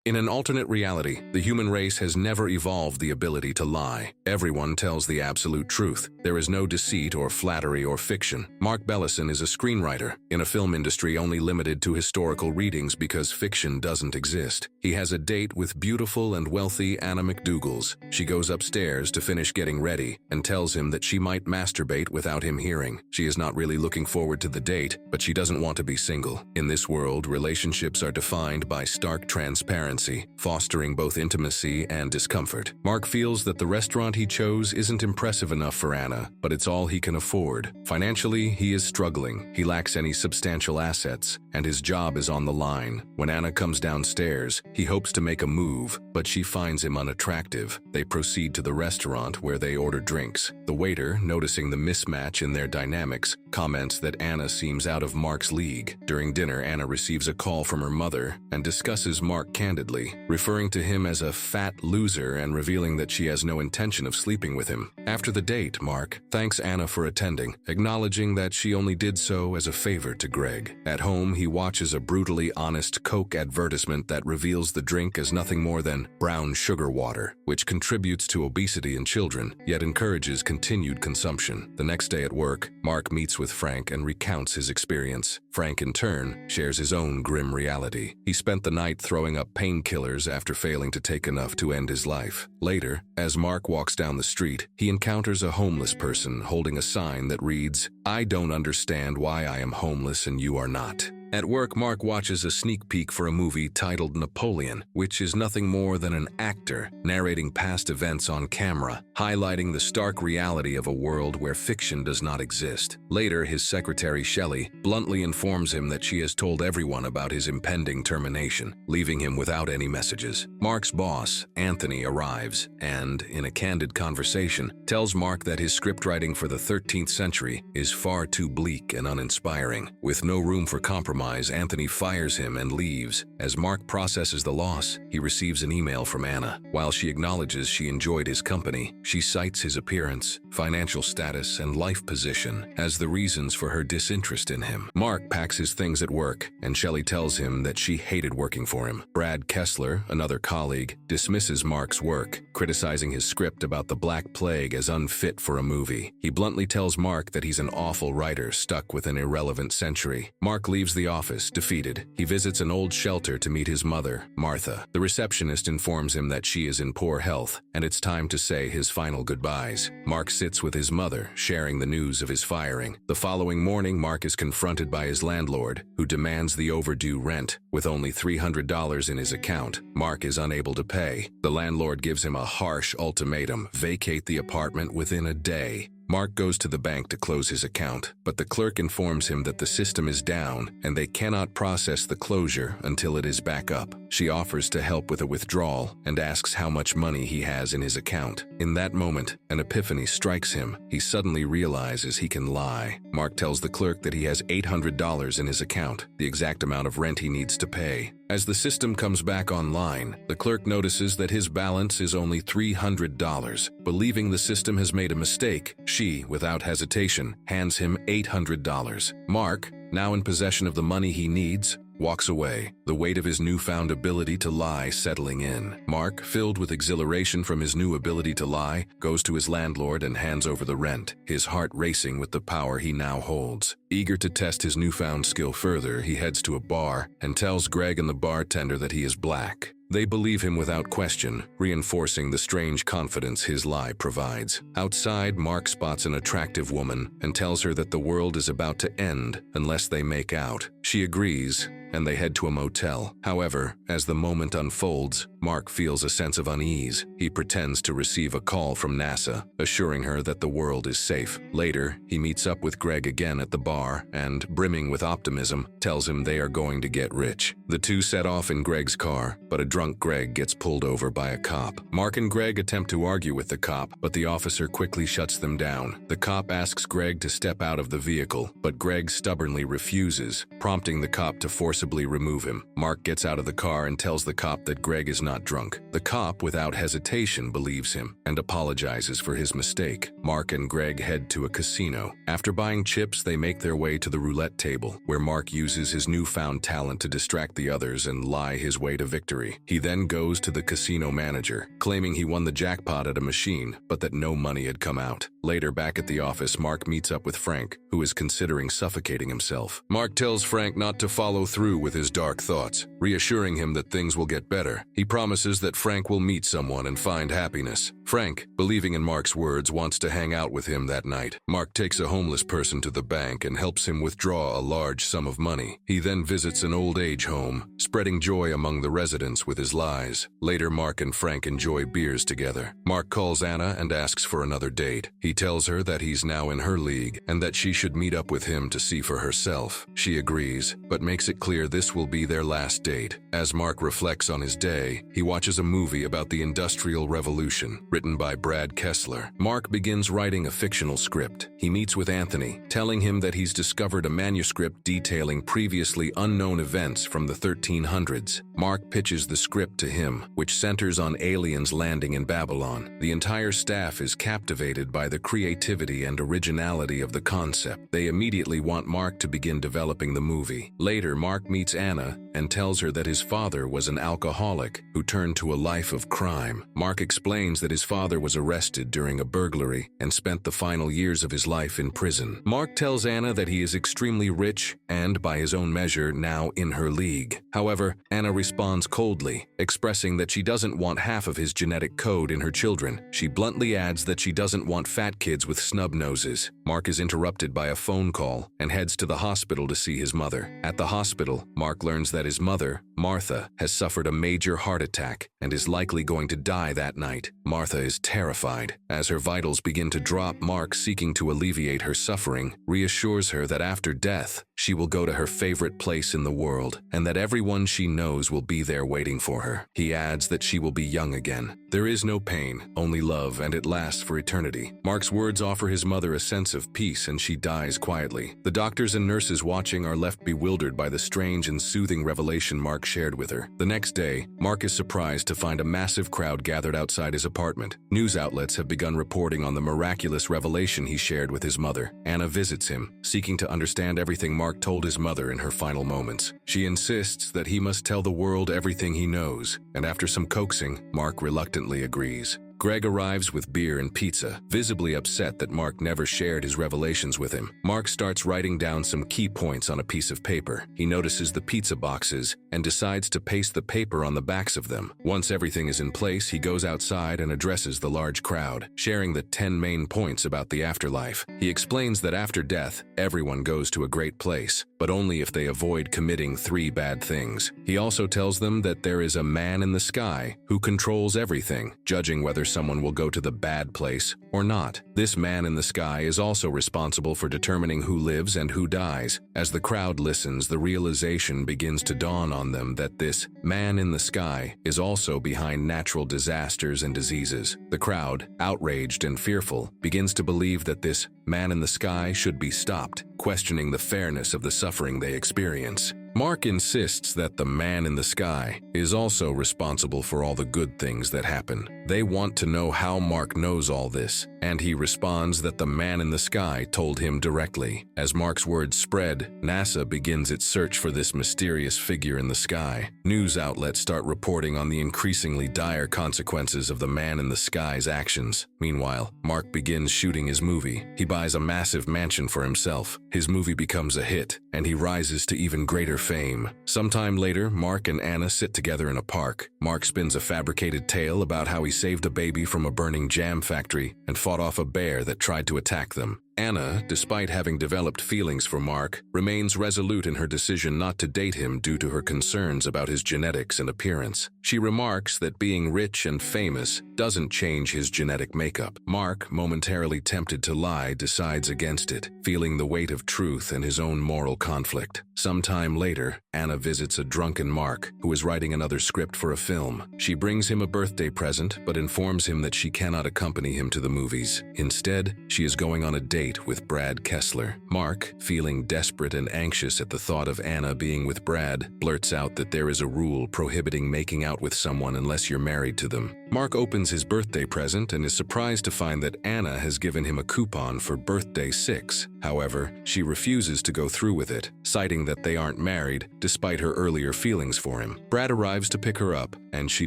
In an alternate reality, the human race has never evolved the ability to lie. Everyone tells the absolute truth. There is no deceit or flattery or fiction. Mark Bellison is a screenwriter in a film industry only limited to historical readings because fiction doesn't exist. He has a date with beautiful and wealthy Anna McDougall's. She goes upstairs to finish getting ready and tells him that she might masturbate without him hearing. She is not really looking forward to the date, but she doesn't want to be single. In this world, relationships are defined by stark transparency, fostering both intimacy and discomfort. Mark feels that the restaurant he chose isn't impressive enough for Anna, but it's all he can afford. Financially, he is struggling. He lacks any substantial assets, and his job is on the line. When Anna comes downstairs, he hopes to make a move, but she finds him unattractive. They proceed to the restaurant where they order drinks. The waiter, noticing the mismatch in their dynamics, comments that Anna seems out of Mark's league. During dinner, Anna receives a call from her mother and discusses Mark candidly, referring to him as a fat loser and revealing that she has no intention of sleeping with him. After the date, Mark thanks Anna for attending, acknowledging that she only did so as a favor to Greg. At home, he watches a brutally honest Coke advertisement that reveals the drink as nothing more than brown sugar water, which contributes to obesity in children, yet encourages continued consumption. The next day at work, Mark meets with Frank and recounts his experience. Frank, in turn, shares his own grim reality. He spent the night throwing up painkillers after failing to take enough to end his life. Later, as Mark walks down the street, he encounters a homeless person holding a sign that reads, "I don't understand why I am homeless and you are not." At work, Mark watches a sneak peek for a movie titled Napoleon, which is nothing more than an actor narrating past events on camera, highlighting the stark reality of a world where fiction does not exist. Later, his secretary, Shelley, bluntly informs him that she has told everyone about his impending termination, leaving him without any messages. Mark's boss, Anthony, arrives and, in a candid conversation, tells Mark that his scriptwriting for the 13th century is far too bleak and uninspiring. With no room for compromise, Anthony fires him and leaves. As Mark processes the loss, he receives an email from Anna. While she acknowledges she enjoyed his company, she cites his appearance, financial status, and life position as the reasons for her disinterest in him. Mark packs his things at work, and Shelley tells him that she hated working for him. Brad Kessler, another colleague, dismisses Mark's work, criticizing his script about the Black Plague as unfit for a movie. He bluntly tells Mark that he's an awful writer stuck with an irrelevant century. Mark leaves the office, defeated. He visits an old shelter to meet his mother, Martha. The receptionist informs him that she is in poor health, and it's time to say his final goodbyes. Mark sits with his mother, sharing the news of his firing. The following morning, Mark is confronted by his landlord, who demands the overdue rent. With only $300 in his account, Mark is unable to pay. The landlord gives him a harsh ultimatum: vacate the apartment within a day. Mark goes to the bank to close his account, but the clerk informs him that the system is down and they cannot process the closure until it is back up. She offers to help with a withdrawal and asks how much money he has in his account. In that moment, an epiphany strikes him. He suddenly realizes he can lie. Mark tells the clerk that he has $800 in his account, the exact amount of rent he needs to pay. As the system comes back online, the clerk notices that his balance is only $300. Believing the system has made a mistake, she, without hesitation, hands him $800. Mark, now in possession of the money he needs, walks away, the weight of his newfound ability to lie settling in. Mark, filled with exhilaration from his new ability to lie, goes to his landlord and hands over the rent, his heart racing with the power he now holds. Eager to test his newfound skill further, he heads to a bar and tells Greg and the bartender that he is black. They believe him without question, reinforcing the strange confidence his lie provides. Outside, Mark spots an attractive woman and tells her that the world is about to end unless they make out. She agrees, and they head to a motel. However, as the moment unfolds, Mark feels a sense of unease. He pretends to receive a call from NASA, assuring her that the world is safe. Later, he meets up with Greg again at the bar and, brimming with optimism, tells him they are going to get rich. The two set off in Greg's car, but a drunk Greg gets pulled over by a cop. Mark and Greg attempt to argue with the cop, but the officer quickly shuts them down. The cop asks Greg to step out of the vehicle, but Greg stubbornly refuses, prompting the cop to forcibly remove him. Mark gets out of the car and tells the cop that Greg is not drunk. The cop, without hesitation, believes him and apologizes for his mistake. Mark and Greg head to a casino. After buying chips, they make their way to the roulette table, where Mark uses his newfound talent to distract the others and lie his way to victory. He then goes to the casino manager, claiming he won the jackpot at a machine, but that no money had come out. Later, back at the office, Mark meets up with Frank, who is considering suffocating himself. Mark tells Frank not to follow through with his dark thoughts, reassuring him that things will get better. He promises that Frank will meet someone and find happiness. Frank, believing in Mark's words, wants to hang out with him that night. Mark takes a homeless person to the bank and helps him withdraw a large sum of money. He then visits an old age home, spreading joy among the residents with his lies. Later, Mark and Frank enjoy beers together. Mark calls Anna and asks for another date. He tells her that he's now in her league and that she should meet up with him to see for herself. She agrees, but makes it clear this will be their last date. As Mark reflects on his day, he watches a movie about the Industrial Revolution, written by Brad Kessler. Mark begins writing a fictional script. He meets with Anthony, telling him that he's discovered a manuscript detailing previously unknown events from the 1300s. Mark pitches the script to him, which centers on aliens landing in Babylon. The entire staff is captivated by the creativity and originality of the concept. They immediately want Mark to begin developing the movie. Later, Mark meets Anna and tells her that his father was an alcoholic who turned to a life of crime. Mark explains that his father was arrested during a burglary and spent the final years of his life in prison. Mark tells Anna that he is extremely rich and, by his own measure, now in her league. However, Anna responds coldly, expressing that she doesn't want half of his genetic code in her children. She bluntly adds that she doesn't want fat kids with snub noses. Mark is interrupted by a phone call and heads to the hospital to see his mother. At the hospital, Mark learns that his mother, Martha, has suffered a major heart attack and is likely going to die that night. Martha is terrified. As her vitals begin to drop, Mark, seeking to alleviate her suffering, reassures her that after death, she will go to her favorite place in the world and that everyone she knows will be there waiting for her. He adds that she will be young again. There is no pain, only love, and it lasts for eternity. Mark's words offer his mother a sense of peace and she dies quietly. The doctors and nurses watching are left bewildered by the strange and soothing revelation Mark shared with her. The next day, Mark is surprised to find a massive crowd gathered outside his apartment. News outlets have begun reporting on the miraculous revelation he shared with his mother. Anna visits him, seeking to understand everything Mark told his mother in her final moments. She insists that he must tell the world everything he knows, and after some coaxing, Mark reluctantly agrees. Greg arrives with beer and pizza, visibly upset that Mark never shared his revelations with him. Mark starts writing down some key points on a piece of paper. He notices the pizza boxes and decides to paste the paper on the backs of them. Once everything is in place, he goes outside and addresses the large crowd, sharing the 10 main points about the afterlife. He explains that after death, everyone goes to a great place, but only if they avoid committing 3 bad things. He also tells them that there is a man in the sky who controls everything, judging whether someone will go to the bad place or not. This man in the sky is also responsible for determining who lives and who dies. As the crowd listens, the realization begins to dawn on them that this man in the sky is also behind natural disasters and diseases. The crowd, outraged and fearful, begins to believe that this man in the sky should be stopped, questioning the fairness of the suffering they experience. Mark insists that the man in the sky is also responsible for all the good things that happen. They want to know how Mark knows all this, and he responds that the man in the sky told him directly. As Mark's words spread, NASA begins its search for this mysterious figure in the sky. News outlets start reporting on the increasingly dire consequences of the man in the sky's actions. Meanwhile, Mark begins shooting his movie. He buys a massive mansion for himself. His movie becomes a hit, and he rises to even greater fame. Sometime later, Mark and Anna sit together in a park. Mark spins a fabricated tale about how he saved a baby from a burning jam factory and fought off a bear that tried to attack them. Anna, despite having developed feelings for Mark, remains resolute in her decision not to date him due to her concerns about his genetics and appearance. She remarks that being rich and famous doesn't change his genetic makeup. Mark, momentarily tempted to lie, decides against it, feeling the weight of truth and his own moral conflict. Sometime later, Anna visits a drunken Mark, who is writing another script for a film. She brings him a birthday present, but informs him that she cannot accompany him to the movies. Instead, she is going on a date with Brad Kessler. Mark, feeling desperate and anxious at the thought of Anna being with Brad, blurts out that there is a rule prohibiting making out with someone unless you're married to them. Mark opens his birthday present and is surprised to find that Anna has given him a coupon for birthday 6. However, she refuses to go through with it, citing that they aren't married, despite her earlier feelings for him. Brad arrives to pick her up, and she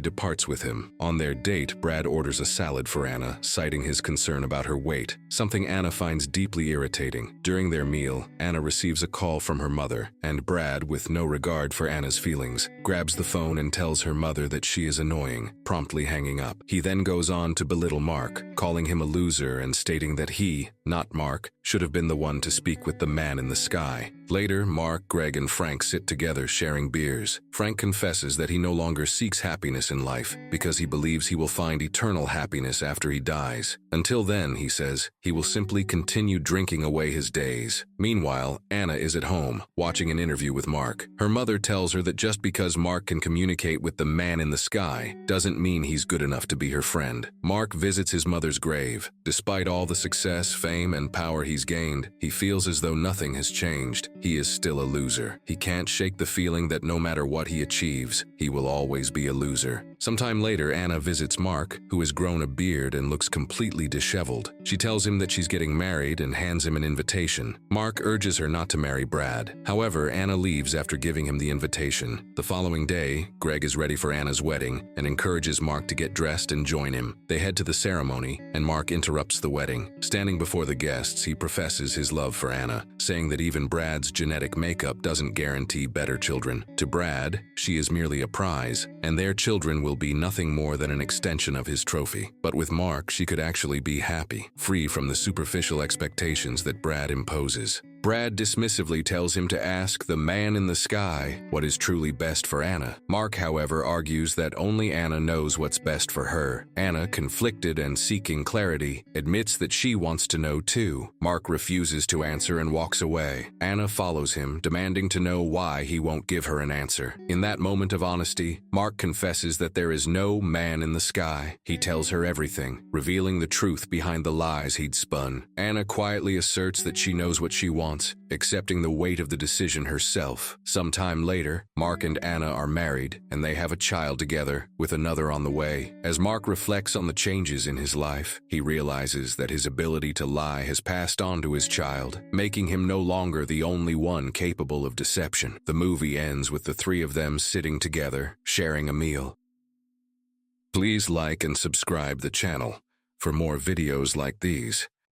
departs with him. On their date, Brad orders a salad for Anna, citing his concern about her weight, something Anna finds deeply irritating. During their meal, Anna receives a call from her mother, and Brad, with no regard for Anna's feelings, grabs the phone and tells her mother that she is annoying, promptly hanging up. He then goes on to belittle Mark, calling him a loser and stating that he, not Mark, should have been the one to speak with the man in the sky. Later, Mark, Greg, and Frank sit together sharing beers. Frank confesses that he no longer seeks happiness in life because he believes he will find eternal happiness after he dies. Until then, he says, he will simply continue drinking away his days. Meanwhile, Anna is at home, watching an interview with Mark. Her mother tells her that just because Mark can communicate with the man in the sky doesn't mean he's good enough to be her friend. Mark visits his mother's grave. Despite all the success, fame, and power he's gained, he feels as though nothing has changed. He is still a loser. He can't shake the feeling that no matter what he achieves, he will always be a loser. Sometime later, Anna visits Mark, who has grown a beard and looks completely disheveled. She tells him that she's getting married and hands him an invitation. Mark urges her not to marry Brad. However, Anna leaves after giving him the invitation. The following day, Greg is ready for Anna's wedding and encourages Mark to get dressed and join him. They head to the ceremony, and Mark interrupts the wedding. Standing before the guests, he professes his love for Anna, saying that even Brad's genetic makeup doesn't guarantee better children. To Brad, she is merely a prize, and their children will be nothing more than an extension of his trophy. But with Mark, she could actually be happy, free from the superficial expectations that Brad imposes. Brad dismissively tells him to ask the man in the sky what is truly best for Anna. Mark, however, argues that only Anna knows what's best for her. Anna, conflicted and seeking clarity, admits that she wants to know too. Mark refuses to answer and walks away. Anna follows him, demanding to know why he won't give her an answer. In that moment of honesty, Mark confesses that there is no man in the sky. He tells her everything, revealing the truth behind the lies he'd spun. Anna quietly asserts that she knows what she wants, accepting the weight of the decision herself. Sometime later, Mark and Anna are married, and they have a child together, with another on the way. As Mark reflects on the changes in his life, he realizes that his ability to lie has passed on to his child, making him no longer the only one capable of deception. The movie ends with the three of them sitting together, sharing a meal. Please like and subscribe the channel for more videos like these.